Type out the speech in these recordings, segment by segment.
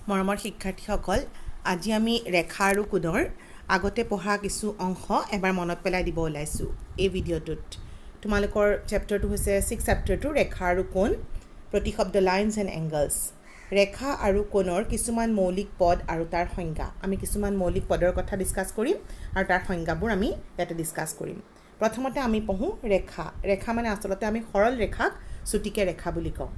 মৰমৰ শিক্ষাৰ্থীসকল, আজি আমি ৰেখা আৰু কোণৰ আগতে পঢ়া কিছু অংশ এবাৰ মনত পেলাই দিব ওলাইছোঁ এই ভিডিঅ'টোত। তোমালোকৰ চেপ্টাৰটো হৈছে 6 চেপ্টাৰটো ৰেখা আৰু কোণ, প্ৰতিশব্দ লাইনছ এণ্ড এংগলছ। ৰেখা আৰু কোণৰ কিছুমান মৌলিক পদ আৰু তাৰ সংজ্ঞা। আমি কিছুমান মৌলিক পদৰ কথা ডিছকাছ কৰিম আৰু তাৰ সংজ্ঞাবোৰ আমি ইয়াতে ডিছকাছ কৰিম। প্ৰথমতে আমি পঢ়োঁ ৰেখা। ৰেখা মানে আচলতে আমি সৰল ৰেখাক চুটিকে ৰেখা বুলি কওঁ।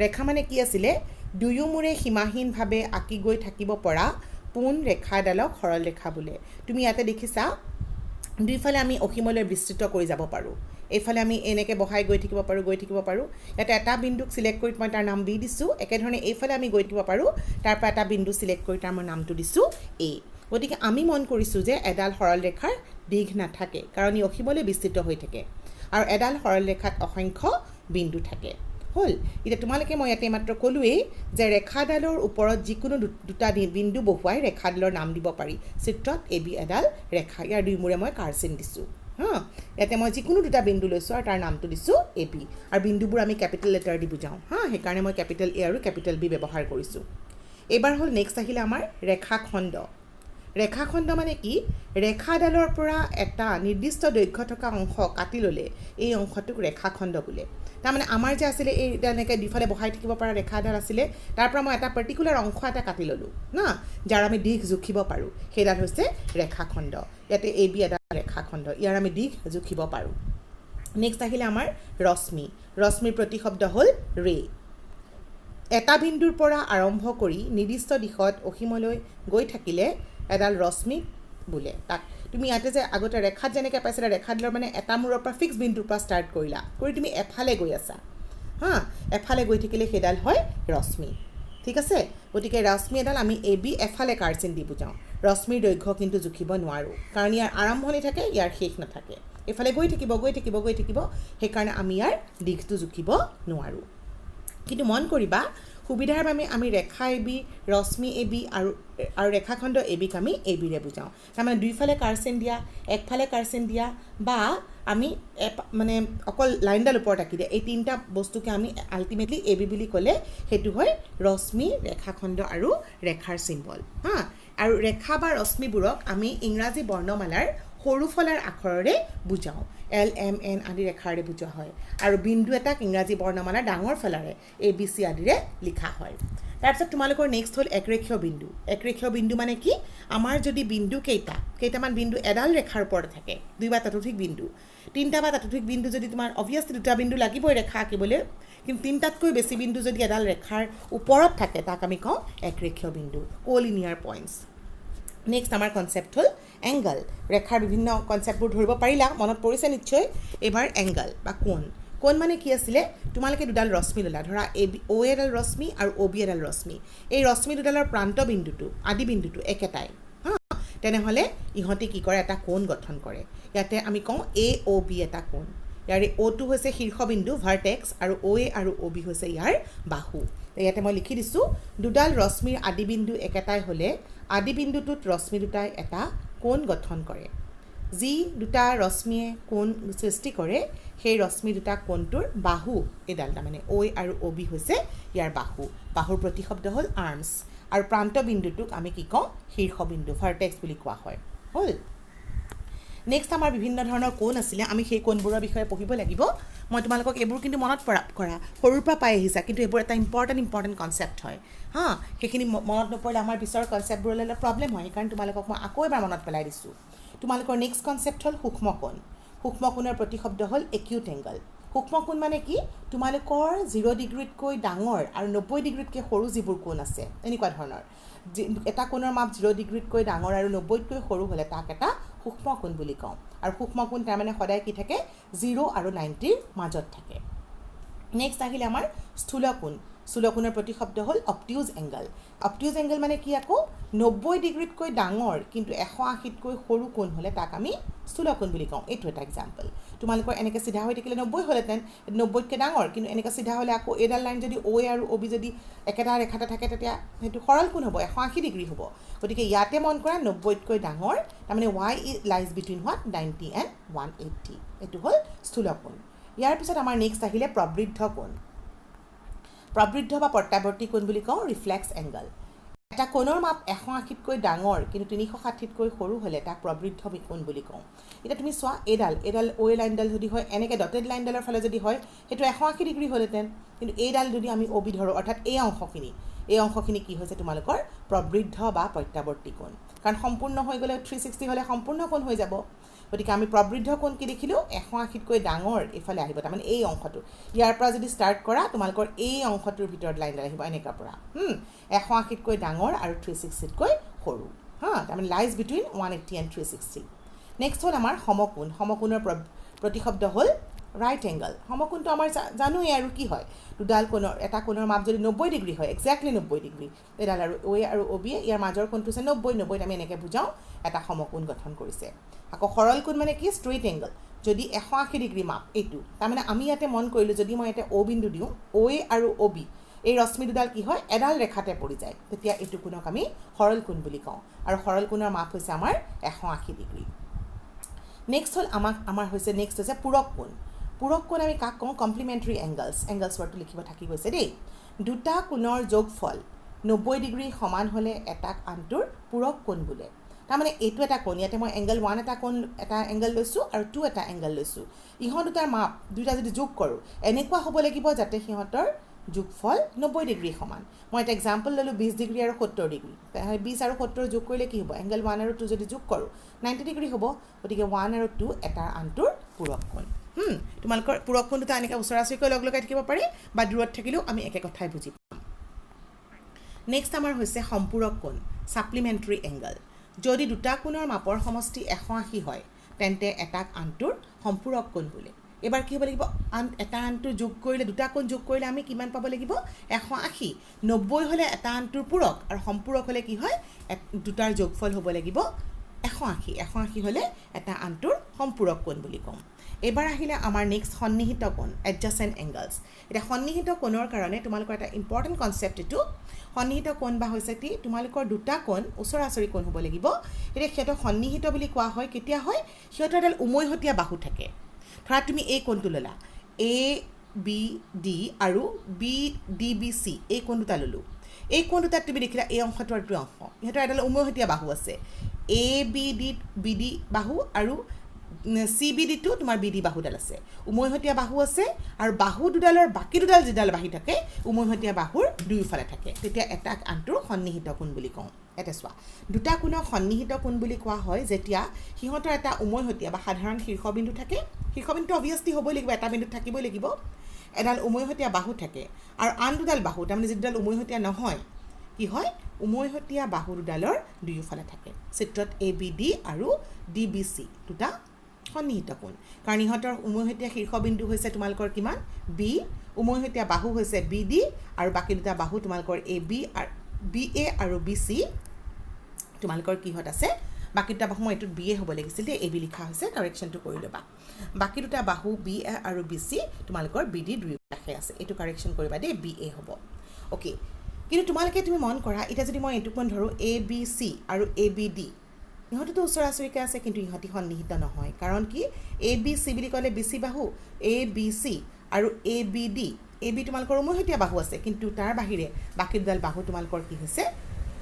ৰেখা মানে কি আছিলে? দুয়োমূৰে সীমাহীনভাৱে আঁকি গৈ থাকিব পৰা পোন ৰেখা এডালক সৰল ৰেখা বোলে। তুমি ইয়াতে দেখিছা দুইফালে আমি অসীমলৈ বিস্তৃত কৰি যাব পাৰোঁ। এইফালে আমি এনেকৈ বহাই গৈ থাকিব পাৰোঁ। ইয়াতে এটা বিন্দুক চিলেক্ট কৰি মই তাৰ নাম বি দিছোঁ। একেধৰণে এইফালে আমি গৈ থাকিব পাৰোঁ, তাৰ পৰা এটা বিন্দু চিলেক্ট কৰি তাৰ মই নামটো দিছোঁ এ। গতিকে আমি মন কৰিছোঁ যে এডাল সৰল ৰেখাৰ দীঘ নাথাকে, কাৰণ ই অসীমলৈ বিস্তৃত হৈ থাকে, আৰু এডাল সৰল ৰেখাত অসংখ্য বিন্দু থাকে। হ'ল। এতিয়া তোমালোকে মই ইয়াতে মাত্ৰ ক'লোৱেই যে ৰেখাডালৰ ওপৰত যিকোনো দুটা বিন্দু বহুৱাই ৰেখাডালৰ নাম দিব পাৰি। চিত্ৰত এ বি এডাল ৰেখা, ইয়াৰ দুইমূৰে মই কাৰচিন দিছোঁ। ইয়াতে মই যিকোনো দুটা বিন্দু লৈছোঁ আৰু তাৰ নামটো দিছোঁ এ বি, আৰু বিন্দুবোৰ আমি কেপিটেল লেটাৰ দি বুজাওঁ। সেইকাৰণে মই কেপিটেল এ আৰু কেপিটেল বি ব্যৱহাৰ কৰিছোঁ। এইবাৰ হ'ল নেক্সট আহিলে আমাৰ ৰেখাখণ্ড। ৰেখাখণ্ড মানে কি? ৰেখাডালৰ পৰা এটা নিৰ্দিষ্ট দৈৰ্ঘ্য থকা অংশ কাটি ল'লে এই অংশটোক ৰেখাখণ্ড বোলে। তাৰমানে আমাৰ যে আছিলে এই এনেকৈ দুইফালে বহাই থাকিব পৰা ৰেখা এডাল আছিলে, তাৰ পৰা মই এটা পাৰ্টিকুলাৰ অংশ এটা কাটি ল'লোঁ যাৰ আমি দিশ জুখিব পাৰোঁ, সেইডাল হৈছে ৰেখাখণ্ড। ইয়াতে এ বি এডাল ৰেখাখণ্ড, ইয়াৰ আমি দিশ জুখিব পাৰোঁ। নেক্সট আহিলে আমাৰ ৰশ্মি। ৰশ্মিৰ প্ৰতিশব্দ হ'ল ৰে। এটা বিন্দুৰ পৰা আৰম্ভ কৰি নিৰ্দিষ্ট দিশত অসীমলৈ গৈ থাকিলে এডাল ৰশ্মি বোলে। তাক তুমি ইয়াতে যে আগতে ৰেখাত যেনেকৈ পাইছিলা, ৰেখাডালৰ মানে এটা মূৰৰ পৰা ফিক্স বিন্দুৰ পৰা ষ্টাৰ্ট কৰিলা, কৰি তুমি এফালে গৈ আছা। এফালে গৈ থাকিলে সেইডাল হয় ৰশ্মি। ঠিক আছে? গতিকে ৰশ্মি এডাল আমি এ বি এফালে কাৰচিন দি বুজাওঁ। ৰশ্মিৰ দৈৰ্ঘ্য কিন্তু জুখিব নোৱাৰোঁ, কাৰণ ইয়াৰ আৰম্ভণি থাকে, ইয়াৰ শেষ নাথাকে। এইফালে গৈ থাকিব, সেইকাৰণে আমি ইয়াৰ দিশটো জুখিব নোৱাৰোঁ। কিন্তু মন কৰিবা, সুবিধাৰ বাবে আমি ৰেখা A B, Rashmi A B আৰু ৰেখাখণ্ড এ বিক আমি এ বিৰে বুজাওঁ। তাৰমানে দুইফালে কাৰচিন দিয়া, একফালে কাৰচিন দিয়া, বা আমি মানে অকল লাইনডাল ওপৰত আঁকি দিয়া, এই তিনিটা বস্তুকে আমি আল্টিমেটলি এ বি বুলি ক'লে সেইটো হয় ৰশ্মি, ৰেখাখণ্ড আৰু ৰেখাৰ চিম্বল। আৰু ৰেখা বা ৰশ্মিবোৰক আমি ইংৰাজী বৰ্ণমালাৰ সৰু ফলাৰ আখৰেৰে বুজাওঁ। এল এম এন আদি ৰেখাৰে বুজোৱা হয়, আৰু বিন্দু এটাক ইংৰাজী বৰ্ণমালাৰ ডাঙৰ ফলাৰে এ বি চি আদিৰে লিখা হয়। তাৰপিছত তোমালোকৰ নেক্সট হ'ল একৰেখীয় বিন্দু। একৰেখীয় বিন্দু মানে কি? আমাৰ যদি বিন্দু কেইটামান বিন্দু এডাল ৰেখাৰ ওপৰত থাকে, 2 বা ততোধিক বিন্দু, 3টা বা ততোধিক বিন্দু যদি তোমাৰ অবভিয়াছলি 2টা বিন্দু লাগিবই ৰেখা আঁকিবলৈ, কিন্তু 3টাতকৈ বেছি বিন্দু যদি এডাল ৰেখাৰ ওপৰত থাকে তাক আমি কওঁ একৰেখীয় বিন্দু, কোলিনিয়াৰ পইণ্টছ। নেক্সট আমাৰ কনচেপ্ট হ'ল এংগল। ৰেখাৰ বিভিন্ন কনচেপ্টবোৰ ধৰিব পাৰিলা, মনত পৰিছে নিশ্চয়। এইবাৰ এংগল বা কোণ। কোণ মানে কি আছিলে? তোমালোকে দুডাল ৰশ্মি ল'লা, ধৰা এ বি, অ' এডাল ৰশ্মি আৰু অ' বি এডাল ৰশ্মি। এই ৰশ্মি দুডালৰ প্ৰান্ত বিন্দুটো, আদি বিন্দুটো একেটাই। তেনেহ'লে ইহঁতে কি কৰে? এটা কোণ গঠন কৰে। ইয়াতে আমি কওঁ এ অ' বি এটা কোণ। ইয়াৰে অ'টো হৈছে শীৰ্ষবিন্দু ভাৰ্টেক্স, আৰু অ' এ আৰু অ' বি হৈছে ইয়াৰ বাহু। ইয়াতে মই লিখি দিছোঁ, দুডাল ৰশ্মিৰ আদি বিন্দু একেটাই হ'লে আদি বিন্দুটোত ৰশ্মি দুটাই এটা কোণ গঠন কৰে। যি দুটা ৰশ্মিয়ে কোণ সৃষ্টি কৰে সেই ৰশ্মি দুটা কোণটোৰ বাহু এডাল, তাৰমানে অ' এ আৰু অ' বি হৈছে ইয়াৰ বাহু। বাহুৰ প্ৰতিশব্দ হ'ল আৰ্মছ, আৰু প্ৰান্ত বিন্দুটোক আমি কি কওঁ? শীৰ্ষবিন্দু, ভাৰ্টেক্স বুলি কোৱা হয়। হ'ল। নেক্সট আমাৰ বিভিন্ন ধৰণৰ কোণ আছিলে, আমি সেই কোণবোৰৰ বিষয়ে পঢ়িব লাগিব। মই তোমালোকক এইবোৰ কিন্তু মনত কৰা সৰুৰ পৰা পাই আহিছা, কিন্তু এইবোৰ এটা ইম্পৰ্টেণ্ট কনচেপ্ট হয়। সেইখিনি মনত নপৰিলে আমাৰ পিছৰ কনচেপ্টবোৰলৈ অলপ প্ৰব্লেম হয়, সেইকাৰণে তোমালোকক মই আকৌ এবাৰ মনত পেলাই দিছোঁ। তোমালোকৰ নেক্সট কনচেপ্ট হ'ল সূক্ষ্ম কোণ। সূক্ষ্ম কোণৰ প্ৰতিশব্দ হ'ল একিউট এংগল। সূক্ষ্ম কোণ মানে কি? তোমালোকৰ 0 ডিগ্ৰীতকৈ ডাঙৰ আৰু 90 ডিগ্ৰীতকৈ সৰু যিবোৰ কোণ আছে, এনেকুৱা ধৰণৰ এটা কোণৰ মাপ 0 ডিগ্ৰীতকৈ ডাঙৰ আৰু 90তকৈ সৰু হ'লে তাক এটা সূক্ষ্ম কোণ বুলি কওঁ। আৰু সূক্ষ্ম কোণ তাৰমানে সদায় কি থাকে? 0 আৰু 90ৰ মাজত থাকে। নেক্সট আহিলে আমাৰ স্থূল কোণ। স্থূল কোণৰ প্ৰতিশব্দ হ'ল অবটিউজ এংগল। অবটিউজ এংগল মানে কি? আকৌ 90 ডিগ্ৰীতকৈ ডাঙৰ কিন্তু 180তকৈ সৰু কোণ হ'লে তাক আমি স্থূল কোণ বুলি কওঁ। এইটো এটা এক্সাম্পল। তোমালোকৰ এনেকৈ চিধা হৈ থাকিলে 90 হ'লহেঁতেন, 90তকৈ ডাঙৰ, কিন্তু এনেকৈ চিধা হ'লে আকৌ এইডাল লাইন যদি অ' এ আৰু অ' বি যদি একেটা ৰেখাতে থাকে, তেতিয়া সেইটো সৰল কোণ হ'ব, 180 ডিগ্ৰী হ'ব। গতিকে ইয়াতে মন কৰা 90তকৈ ডাঙৰ, তাৰমানে Y lies between what 90 and 180। এইটো হ'ল স্থূল কোণ। ইয়াৰ পিছত আমাৰ নেক্সট আহিলে প্ৰবৃদ্ধ কোণ। প্ৰবৃদ্ধ বা প্ৰত্যাৱৰ্তী কোণ বুলি কওঁ ৰিফ্লেক্স এংগল। এটা কোণৰ মাপ 180তকৈ ডাঙৰ কিন্তু 360তকৈ সৰু হ'লে তাক প্ৰবৃদ্ধ কোণ বুলি কওঁ এতিয়া তুমি চোৱা এডাল অ' লাইনডাল যদি হয় এনেকৈ ডটেড লাইনডালৰ ফালে যদি হয় সেইটো 180 ডিগ্ৰী হ'লহেঁতেন কিন্তু এইডাল যদি আমি অ' বি ধৰোঁ অৰ্থাৎ এই অংশখিনি কি হৈছে তোমালোকৰ প্ৰবৃদ্ধ বা প্ৰত্যাৱৰ্তী কোণ কাৰণ সম্পূৰ্ণ হৈ গ'লে 360 হ'লে সম্পূৰ্ণ কোণ হৈ যাব গতিকে আমি প্ৰবৃদ্ধ কোণ কি দেখিলোঁ 180তকৈ ডাঙৰ এইফালে আহিব তাৰমানে এই অংশটো ইয়াৰ পৰা যদি ষ্টাৰ্ট কৰা তোমালোকৰ এই অংশটোৰ ভিতৰত লাইনডাল আহিব এনেকুৱা পৰা 180তকৈ ডাঙৰ আৰু 360তকৈ সৰু তাৰমানে লাইজ বিটুইন 180 এণ্ড 360 নেক্সট হ'ল আমাৰ সমকোণৰ প্ৰতিশব্দ হ'ল ৰাইট এংগল সমকোণটো আমাৰ জানোৱেই আৰু কি হয় দুডাল কোণৰ এটা কোণৰ মাপ যদি 90 ডিগ্ৰী হয় এক্সেক্টলি 90 ডিগ্ৰী এডাল আৰু অ' আৰু অ' বি ইয়াৰ মাজৰ কোণটো হৈছে 90 আমি এনেকৈ বুজাওঁ এটা সমকোণ গঠন কৰিছে আকৌ সৰল কোণ মানে কি ষ্ট্ৰেইট এংগল যদি 180 ডিগ্ৰী মাপ এইটো তাৰমানে আমি ইয়াতে মন কৰিলোঁ যদি মই ইয়াতে অ' বিন্দু দিওঁ অ' আৰু অ' বি এই ৰশ্মি দুডাল কি হয় এডাল ৰেখাতে পৰি যায় তেতিয়া এইটো কোণক আমি সৰল কোণ বুলি কওঁ আৰু সৰল কোণৰ মাপ হৈছে আমাৰ 180 ডিগ্ৰী নেক্সট হ'ল আমাৰ হৈছে পূৰক কোণ আমি কাক কওঁ কমপ্লিমেণ্টাৰী এংগলছ ৱৰ্ডটো লিখিব থাকি গৈছে দেই দুটা কোণৰ যোগফল 90 ডিগ্ৰী সমান হ'লে এটাক আনটোৰ পূৰক কোণ বোলে তাৰমানে এইটো এটা কোণ ইয়াতে মই এংগল 1 এটা এংগল লৈছোঁ আৰু 2 এটা এংগল লৈছোঁ ইহঁত দুটাৰ মাপ দুটা যদি যোগ কৰোঁ এনেকুৱা হ'ব লাগিব যাতে সিহঁতৰ যোগফল 90 ডিগ্ৰী সমান মই এটা এক্সাম্পল ল'লোঁ 20 ডিগ্ৰী আৰু 70 ডিগ্ৰী 20 আৰু 70 যোগ কৰিলে কি হ'ব এংগল 1 আৰু 2 যদি যোগ কৰোঁ 90 ডিগ্ৰী হ'ব গতিকে 1 আৰু 2 এটা আনটোৰ পূৰক কোণ তোমালোকৰ পূৰক কোণ দুটা এনেকৈ ওচৰা ওচৰিকৈ লগাই থাকিব পাৰে বা দূৰত থাকিলেও আমি একে কথাই বুজি পাম নেক্সট আমাৰ হৈছে সম্পূৰক কোণ ছাপ্লিমেণ্টাৰী এংগল যদি দুটা কোণৰ মাপৰ সমষ্টি 180 হয় তেন্তে এটাক আনটোৰ সম্পূৰক কোণ বোলে এবাৰ কি হ'ব লাগিব এটা আনটো যোগ কৰিলে দুটা কোণ যোগ কৰিলে আমি কিমান পাব লাগিব 180 90 হ'লে এটা আনটোৰ পূৰক আৰু সম্পূৰক হ'লে কি হয় দুটাৰ যোগফল হ'ব লাগিব 180 হ'লে এটা আনটোৰ সম্পূৰক কোণ বুলি কওঁ এবাৰ আহিলে আমাৰ নেক্সট সন্নিহিত কোণ এডজাসেণ্ট এংগলছ এতিয়া সন্নিহিত কোণৰ কাৰণে তোমালোকৰ এটা ইম্পৰ্টেণ্ট কনচেপ্ট এইটো সন্নিহিত কোণ বা হৈছে কি তোমালোকৰ দুটা কোণ ওচৰা ওচৰি কোণ হ'ব লাগিব এতিয়া সিহঁতক সন্নিহিত বুলি কোৱা হয় কেতিয়া হয় সিহঁতৰ এডাল উমৈহতীয়া বাহু থাকে ধৰা তুমি এই কোণটো ল'লা এ বি ডি আৰু বি ডি বি চি এই কোণ দুটা ল'লোঁ এই কোণ দুটাত তুমি দেখিলা এই অংশটো আৰু অংশ সিহঁতৰ এডাল উমৈহতীয়া বাহু আছে এ বি ডি বাহু আৰু চি বি ডিটো তোমাৰ বি ডি বাহুডাল আছে উমৈহতীয়া বাহু আছে আৰু বাহু দুডালৰ বাকী দুডাল যিডাল বাঢ়ি থাকে উমৈহতীয়া বাহুৰ দুয়োফালে থাকে তেতিয়া এটাক আনটোৰ সন্নিহিত কোণ বুলি কওঁ এটা চোৱা দুটা কোণক সন্নিহিত কোণ বুলি কোৱা হয় যেতিয়া সিহঁতৰ এটা উমৈহতীয়া বা সাধাৰণ শীৰ্ষবিন্দু থাকে শীৰ্ষবিন্দুটো অভিয়াছলি হ'বই লাগিব এটা বিন্দুত থাকিবই লাগিব এডাল উমৈহতীয়া বাহু থাকে আৰু আন দুডাল বাহু তাৰমানে যিডাল উমৈহতীয়া নহয় কি হয় উমৈহতীয়া বাহু দুডালৰ দুয়োফালে থাকে চিত্ৰত এ বি ডি আৰু ডি বি চি দুটা সন্নিহিত কোণ কাৰণ ইহঁতৰ উমৈহতীয়া শীৰ্ষবিন্দু হৈছে তোমালোকৰ কিমান বি উমৈহতীয়া বাহু হৈছে বি ডি আৰু বাকী দুটা বাহু তোমালোকৰ এ বি এ আৰু বি চি তোমালোকৰ কিহত আছে বাকী দুটা বাহু মই এইটোত বি এ হ'ব লাগিছিল দেই এ বি লিখা হৈছে কাৰেকশ্যনটো কৰি ল'বা বাকী দুটা বাহু বি এ আৰু বি চি তোমালোকৰ বি ডি দুয়োকাষে আছে এইটো কাৰেকশ্যন কৰিবা দেই বি এ হ'ব অ'কে কিন্তু তুমি মন কৰা এতিয়া যদি মই এইটো কোণ ধৰোঁ এ বি চি আৰু এ বি ডি ইহঁততো ওচৰা ওচৰিকৈ আছে কিন্তু ইহঁতি সন্নিহিত নহয় কাৰণ কি এ বি চি বুলি ক'লে বি চি বাহু এ বি চি আৰু A B D A B তোমালোকৰ উমৈহতীয়া বাহু আছে কিন্তু তাৰ বাহিৰে বাকী দুডাল বাহু তোমালোকৰ কি হৈছে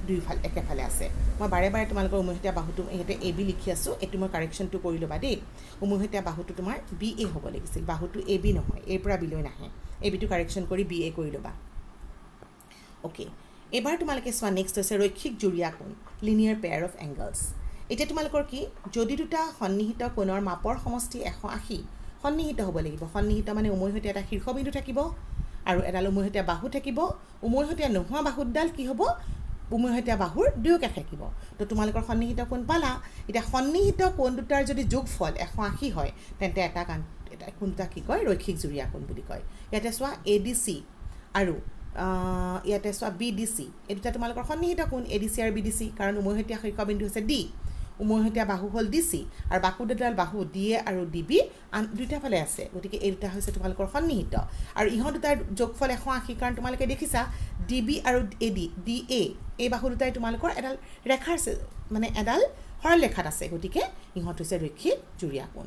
দুয়োফালে একেফালে আছে মই বাৰে বাৰে তোমালোকৰ উমৈহতীয়া বাহুটো ইয়াতে এ বি লিখি আছোঁ এইটো মই কাৰেকশ্যনটো কৰি ল'বা দেই উমৈহতীয়া বাহুটো তোমাৰ বি এ হ'ব লাগিছিল বাহুটো এ বি নহয় এৰ পৰা বিলৈ নাহে এ বিটো কাৰেকশ্যন কৰি বি এ কৰি ল'বা অ'কে এবাৰ তোমালোকে চোৱা নেক্সট হৈছে ৰৈখিক জুৰীয়া কোণ লিনিয়াৰ পেয়াৰ অফ এংগলছ এতিয়া তোমালোকৰ কি যদি দুটা সন্নিহিত কোণৰ মাপৰ সমষ্টি 180 সন্নিহিত হ'ব লাগিব সন্নিহিত মানে উমৈহতীয়া এটা শীৰ্ষবিন্দু থাকিব আৰু এডাল উমৈহতীয়া বাহু থাকিব উমৈহতীয়া নোহোৱা বাহুডাল কি হ'ব উমৈহতীয়া বাহুৰ দুয়োকাষে থাকিব তো তোমালোকৰ সন্নিহিত কোণ পালা এতিয়া সন্নিহিত কোণ দুটাৰ যদি যোগফল 180 হয় তেন্তে এটা কোণ দুটা কি কয় ৰৈখিক জুৰীয়া কোণ বুলি কয় ইয়াতে চোৱা এ ডি চি আৰু ইয়াতে চোৱা বি ডি চি এই দুটা তোমালোকৰ সন্নিহিত কোণ এ ডি চি আৰু বি ডি চি কাৰণ উমৈহতীয়া শীৰ্ষবিন্দু হৈছে ডি উমৈহতীয়া বাহু হ'ল ডি চি আৰু বাকু দুডাল বাহু ডি এ আৰু ডি বি আন দুটা ফালে আছে গতিকে এই দুটা হৈছে তোমালোকৰ সন্নিহিত আৰু ইহঁত দুটাৰ যোগফল 180 কাৰণ তোমালোকে দেখিছা ডি বি আৰু এ ডি ডি এ এই বাহু দুটাই তোমালোকৰ এডাল ৰেখাৰ মানে এডাল সৰল ৰেখাত আছে গতিকে ইহঁত হৈছে ৰৈখিক জুৰীয়া কোণ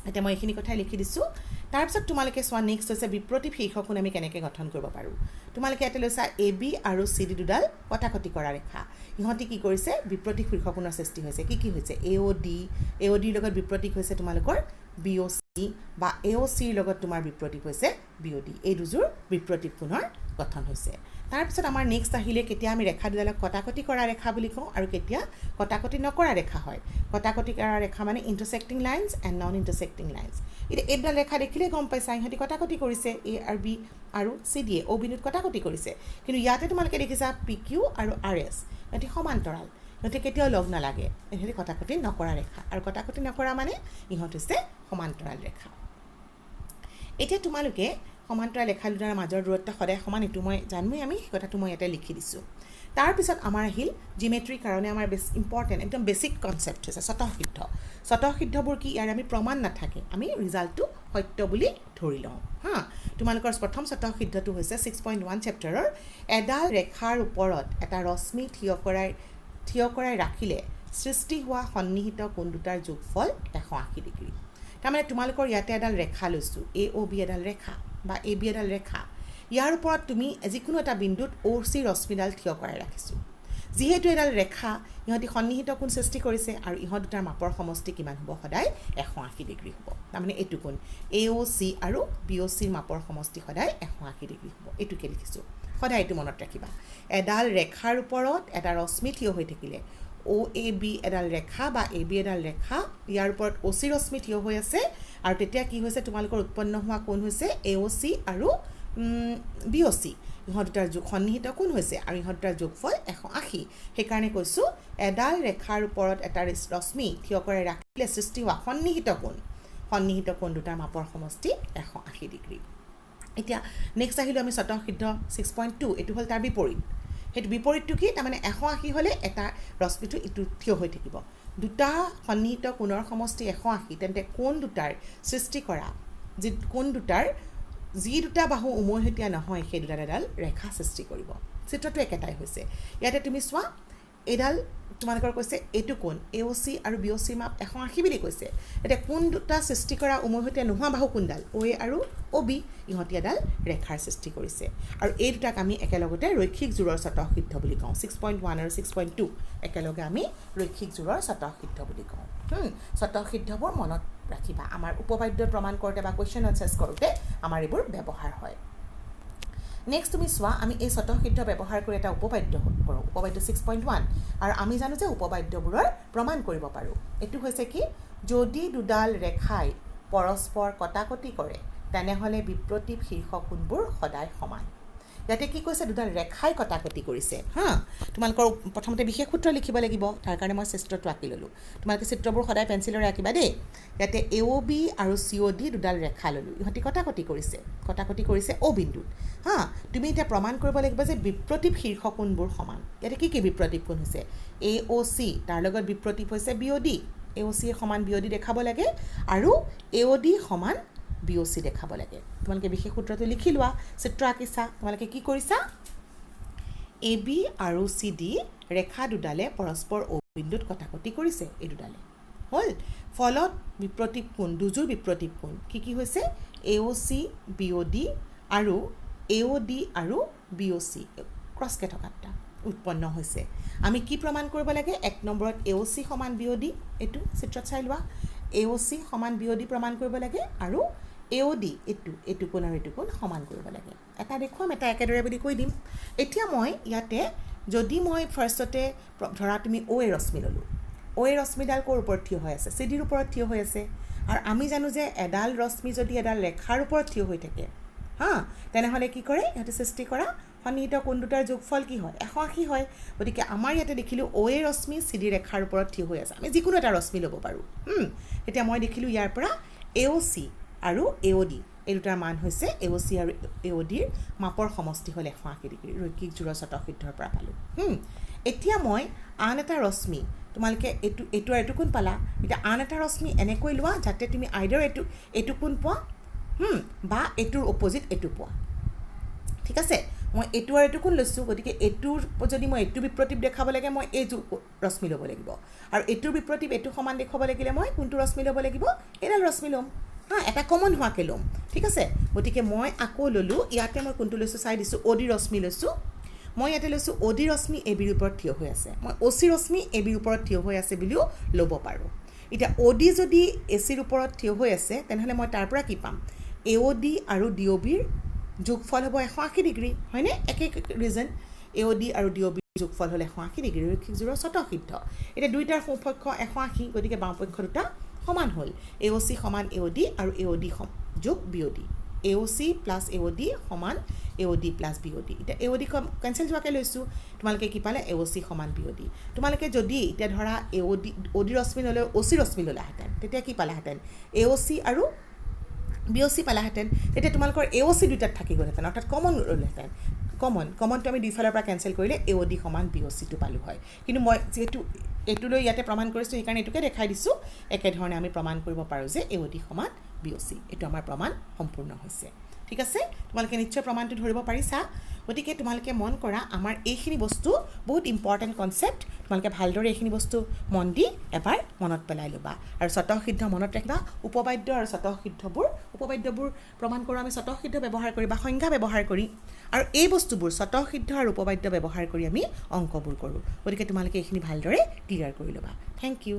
এতিয়া মই এইখিনি কথাই লিখি দিছোঁ তাৰপিছত তোমালোকে চোৱা নেক্সট হৈছে বিপ্ৰতীপ শীৰ্ষকোণ আমি কেনেকৈ গঠন কৰিব পাৰোঁ তোমালোকে ইয়াতে লৈছা AB আৰু CD দুডাল কটাকটি কৰা ৰেখা ইহঁতি কি কৰিছে বিপ্ৰতীপ শীৰ্ষকোণৰ সৃষ্টি হৈছে কি হৈছে AODৰ লগত বিপ্ৰতীপ হৈছে তোমালোকৰ BOC বা AOCৰ লগত তোমাৰ বিপ্ৰতীপ হৈছে BOD এই দুযোৰ বিপ্ৰতীপ কোণৰ গঠন হৈছে তাৰপিছত আমাৰ নেক্সট আহিলে কেতিয়া আমি ৰেখা দুডালক কটাকটি কৰা ৰেখা বুলি কওঁ আৰু কেতিয়া কটাকটি নকৰা ৰেখা হয় কটাকটি কৰা ৰেখা মানে ইণ্টাৰসেক্টিং লাইনছ এণ্ড নন ইণ্টাৰসেক্টিং লাইনছ এতিয়া এইডাল ৰেখা দেখিলে গম পাইছা ইহঁতি কটাকটি কৰিছে A আৰু B আৰু CD O বিন্দুত কটাকটি কৰিছে কিন্তু ইয়াতে তোমালোকে দেখিছা PQ আৰু RS ইহঁতি সমান্তৰাল ইহঁতে কেতিয়াও লগ নালাগে ইহঁতি কটাকটি নকৰা ৰেখা আৰু কটাকটি নকৰা মানে ইহঁত হৈছে সমান্তৰাল ৰেখা এতিয়া তোমালোকে সমান্তৰাল ৰেখা দুটাৰ মাজৰ দূৰত্ব সদায় সমান এটো মই জানোই আমি এই কথাটো মই ইয়াতে লিখি দিছো তাৰ পিছত আমাৰ আহিল জিমেট্ৰিৰ কাৰণে আমাৰ বেছ ইম্পৰ্টেন্ট একদম বেসিক কনসেপ্ট হৈছে স্বতঃসিদ্ধবোৰ কি ইয়াৰ আমি প্ৰমাণ নাথাকে আমি ৰিজাল্টটো সত্য বুলি ধৰি লওঁ হা তোমালোকৰ প্ৰথম স্বতঃসিদ্ধটো হৈছে 6.1 চেপ্টাৰৰ এডাল ৰেখাৰ ওপৰত এটা ৰশ্মি থিয় কৰাই ৰাখিলে সৃষ্টি হোৱা সন্নিহিত কোণ দুটাৰ যোগফল 180 ডিগ্ৰী তাৰমানে তোমালোকৰ ইয়াতে এডাল ৰেখা লৈছো AOB এডাল ৰেখা বা AB এডাল ৰেখা ইয়াৰ ওপৰত তুমি যিকোনো এটা বিন্দুত OC ৰশ্মিডাল থিয় কৰাই ৰাখিছো যেহেতু এডাল ৰেখা ইহঁতি সন্নিহিত কোণ সৃষ্টি কৰিছে আৰু ইহঁত দুটাৰ মাপৰ সমষ্টি কিমান হ'ব সদায় 180 ডিগ্ৰী হ'ব তাৰমানে এইটো কোণ AOC আৰু BOC ৰ মাপৰ সমষ্টি সদায় 180 ডিগ্ৰী হ'ব এইটোকে লিখিছো সদায় এইটো মনত ৰাখিবা এডাল ৰেখাৰ ওপৰত এটা ৰশ্মি থিয় হৈ থাকিলে OAB এডাল ৰেখা বা AB এডাল ৰেখা ইয়াৰ ওপৰত OC ৰশ্মি থিয় হৈ আছে আৰু তেতিয়া কি হৈছে তোমালোকৰ উৎপন্ন হোৱা কোণ হৈছে AOC আৰু BOC ইহঁত দুটাৰ সন্নিহিত কোণ হৈছে আৰু ইহঁত দুটাৰ যোগফল 180 সেইকাৰণে কৈছো এডাল ৰেখাৰ ওপৰত এটা ৰশ্মি থিয় কৰাই ৰাখিলে সৃষ্টি হোৱা সন্নিহিত কোণ দুটাৰ মাপৰ সমষ্টি 180 ডিগ্ৰী এতিয়া নেক্সট আহিলো আমি স্বতঃসিদ্ধ 6.2 এটো হল তাৰ বিপৰীত হেতু বিপৰীতটো কি তাৰমানে 180 হলে এটা ৰশ্মিটো ইটো থিয় হৈ থাকিব দুটা সন্নিহিত কোণৰ সমষ্টি 180 তেন্তে কোণ দুটাৰ সৃষ্টি কৰা যি কোণ দুটাৰ যি দুটা বাহু উমৈহতীয়া নহয় সেই দুটা এডাল ৰেখা সৃষ্টি কৰিব চিত্ৰটো একেটাই হৈছে ইয়াতে তুমি চোৱা এডাল তোমালোকৰ কৈছে এটো কোণ AOC আৰু BOC মাপ 180 বুলি কৈছে এটা কোণ দুটা সৃষ্টি কৰা উমৈহতীয়া নোহোৱা বাহু কোণডাল OA আৰু OB ইহঁতি এডাল ৰেখাৰ সৃষ্টি কৰিছে আৰু এই দুটাক আমি একেলগতে ৰৈখিক জোৰৰ স্বতঃসিদ্ধ বুলি কওঁ 6.1 আৰু 6.2 একেলগে আমি ৰৈখিক জোৰৰ স্বতঃসিদ্ধ বুলি কওঁ স্বতঃসিদ্ধবোৰ মনত ৰাখিবা আমাৰ উপপাদ্য প্ৰমাণ কৰোতে বা কোৱেশ্চন আনসাৰ্স কৰোতে আমাৰ এইবোৰ ব্যৱহাৰ হয় নেক্সট তুমি চোৱা আমি এই স্বতঃসিদ্ধ ব্যৱহাৰ কৰি এটা উপপাদ্য কৰোঁ উপপাদ্য 6.1 আৰু আমি জানো যে উপপাদ্যবোৰৰ প্ৰমাণ কৰিব পাৰো এটো হৈছে কি যদি দুডাল ৰেখাই পৰস্পৰ কটাকটি কৰে তেনেহলে বিপ্ৰতীপ শীৰ্ষকোণবোৰ সদায় সমান ইয়াতে কি কৈছে দুডাল ৰেখাই কটাকটি কৰিছে হা তোমালোকৰ প্ৰথমতে বিশেষ সূত্ৰ লিখিব লাগিব তাৰ কাৰণে মই চিত্ৰটো আঁকি ললো তোমালোকে চিত্ৰবোৰ সদায় পেন্সিলৰে আঁকিবা দেই ইয়াতে AOB আৰু COD দুডাল ৰেখা ললো ইহঁতি কটাকটি কৰিছে O বিন্দুত হা তুমি এটা প্ৰমাণ কৰিব লাগিব যে বিপ্ৰতীপ শীৰ্ষকোণবোৰ সমান ইয়াতে কি বিপ্ৰতীপ কোণ হৈছে AOC তাৰ লগত বিপ্ৰতীপ হৈছে BOD AOC সমান BOD দেখাব লাগে আৰু AOD সমান BOC দেখাব লাগে তোমালোকে বিশেষ সূত্ৰটো লিখি লোৱা চিত্ৰ আঁকিছা তোমালোকে কি কৰিছা AB আৰু CD ৰেখা দুডালে পৰস্পৰ O বিন্দুত কটাকটি কৰিছে এই দুডালে হল ফলত বিপ্ৰতীপ কোণ দুযোৰ বিপ্ৰতীপ কোণ কি হৈছে AOC BOD আৰু AOD আৰু BOC ক্ৰছ কে থকাটা উৎপন্ন হৈছে আমি কি প্ৰমাণ কৰিব লাগে এক নম্বৰত AOC সমান BOD এটো চিত্ৰত চাই লোৱা AOC সমান BOD প্ৰমাণ কৰিব লাগে আৰু AOD এটো কোণ আৰু এটো কোণ সমান কৰিব লাগে এটা দেখুৱাম এটা একেদৰে বুলি কৈ দিম এতিয়া মই ইয়াতে যদি মই ফাৰ্ষ্টতে ধৰা তুমি OA ৰশ্মি ললো OA ৰশ্মিডাল কোৰ ওপৰত থিয় হৈ আছে CD ৰ ওপৰত থিয় হৈ আছে আৰু আমি জানো যে এডাল ৰশ্মি যদি এডাল ৰেখাৰ ওপৰত থিয় হৈ থাকে হা তেনেহলে কি কৰে ইহতে সৃষ্টি কৰা সন্নিহিত কোণ দুটাৰ যোগফল কি হয় 180 হয় গতিকে আমাৰ ইয়াতে দেখিলো OA ৰশ্মি CD ৰেখাৰ ওপৰত থিয় হৈ আছে আমি যিকোনো এটা ৰশ্মি ল'ব পাৰো এতিয়া মই দেখিলো ইয়াৰ পৰা AOC আৰু AOD এই দুটাৰ মান হৈছে AOC আৰু AOD ৰ মাপৰ সমষ্টি হল 180 ডিগ্ৰী ৰৈখিক জোৰৰ স্বতঃসিদ্ধৰ পৰা পালো এতিয়া মই আন এটা ৰশ্মি তোমালকে এটো আৰু এটো কোণ পালা এটা আন এটা ৰশ্মি এনেকৈ লোৱা যাতে তুমি আইডাৰ এটো কোণ পোৱা বা এটোৰ অপোজিট এটো পোৱা ঠিক আছে মই এটো আৰু এটো কোণ লৈছো গতিকে এটোৰ যদি মই এটো বিপ্ৰতীপ দেখাব লাগে মই এই ৰশ্মি ল'ব লাগিব আৰু এটোৰ বিপ্ৰতীপ এটো সমান দেখাব লাগিলে মই কোনটো ৰশ্মি ল'ব লাগিব এডাল ৰশ্মি ল'ম এটা কমন হোৱাকৈ ল'ম ঠিক আছে গতিকে মই আকৌ ল'লোঁ ইয়াতে মই কোনটো লৈছোঁ চাই দিছোঁ অ' ডি ৰশ্মি লৈছোঁ মই ইয়াতে লৈছোঁ অ' ডি ৰশ্মি এ বিৰ ওপৰত থিয় হৈ আছে মই অ' চি ৰশ্মি এ বিৰ ওপৰত থিয় হৈ আছে বুলিও ল'ব পাৰোঁ এতিয়া অ' ডি যদি এ চিৰ ওপৰত থিয় হৈ আছে তেনেহ'লে মই তাৰ পৰা কি পাম এ অ' ডি আৰু ডি অ' বিৰ যোগফল হ'ব 180 ডিগ্ৰী হয়নে একে ৰিজন এ অ' ডি আৰু ডি অ' বিৰ যোগফল হ'লে 180 ডিগ্ৰী ৰৈখিক জোৰৰ স্বতঃসিদ্ধ এতিয়া দুইটাৰ সোঁপক্ষ 180 গতিকে বাওঁপক্ষ দুটা সমান হ'ল এ অ' চি সমান এ অ' ডি আৰু এ অ' ডি যোগ B O' D A O' C plus A O' D সমান A O' D plus B O' D এতিয়া এ অ' ডি কেঞ্চেল হোৱাকৈ লৈছোঁ তোমালোকে কি পালে এ অ' চি সমান বি অ' ডি তোমালোকে যদি এতিয়া ধৰা অ' ডি ৰশ্মি ল'লে অ' চি ৰশ্মি ল'লাহেঁতেন তেতিয়া কি পালাহেঁতেন এ অ' চি আৰু বি অ' চি পালাহেঁতেন তেতিয়া তোমালোকৰ এ অ' চি দুটাত থাকি গ'লহেঁতেন অৰ্থাৎ কমন ল'লেহেঁতেন কমনটো আমি দুইফালৰ পৰা কেঞ্চেল কৰিলে এ অ' ডি সমান বি অ' চিটো পালোঁ হয় কিন্তু মই যিহেতু এইটো লৈ ইয়াতে প্ৰমাণ কৰিছোঁ সেইকাৰণে এইটোকে দেখাই দিছোঁ একেধৰণে আমি প্ৰমাণ কৰিব পাৰোঁ যে এ অ' ডি সমান বি অ' চি এইটো আমাৰ প্ৰমাণ সম্পূৰ্ণ হৈছে ঠিক আছে তোমালোকে নিশ্চয় প্ৰমাণটো ধৰিব পাৰিছা গতিকে তোমালোকে মন কৰা আমাৰ এইখিনি বস্তু বহুত ইম্পৰ্টেণ্ট কনচেপ্ট তোমালোকে ভালদৰে এইখিনি বস্তু মন দি এবাৰ মনত পেলাই ল'বা আৰু স্বতঃসিদ্ধ মনত ৰাখিবা উপবাদ্য আৰু উপবাদ্যবোৰ প্ৰমাণ কৰোঁ আমি স্বতঃসিদ্ধ ব্যৱহাৰ কৰি বা সংজ্ঞা ব্যৱহাৰ কৰি আৰু এই বস্তুবোৰ স্বতঃসিদ্ধ আৰু উপবাদ্য ব্যৱহাৰ কৰি আমি অংকবোৰ কৰোঁ গতিকে তোমালোকে এইখিনি ভালদৰে ক্লিয়াৰ কৰি ল'বা থেংক ইউ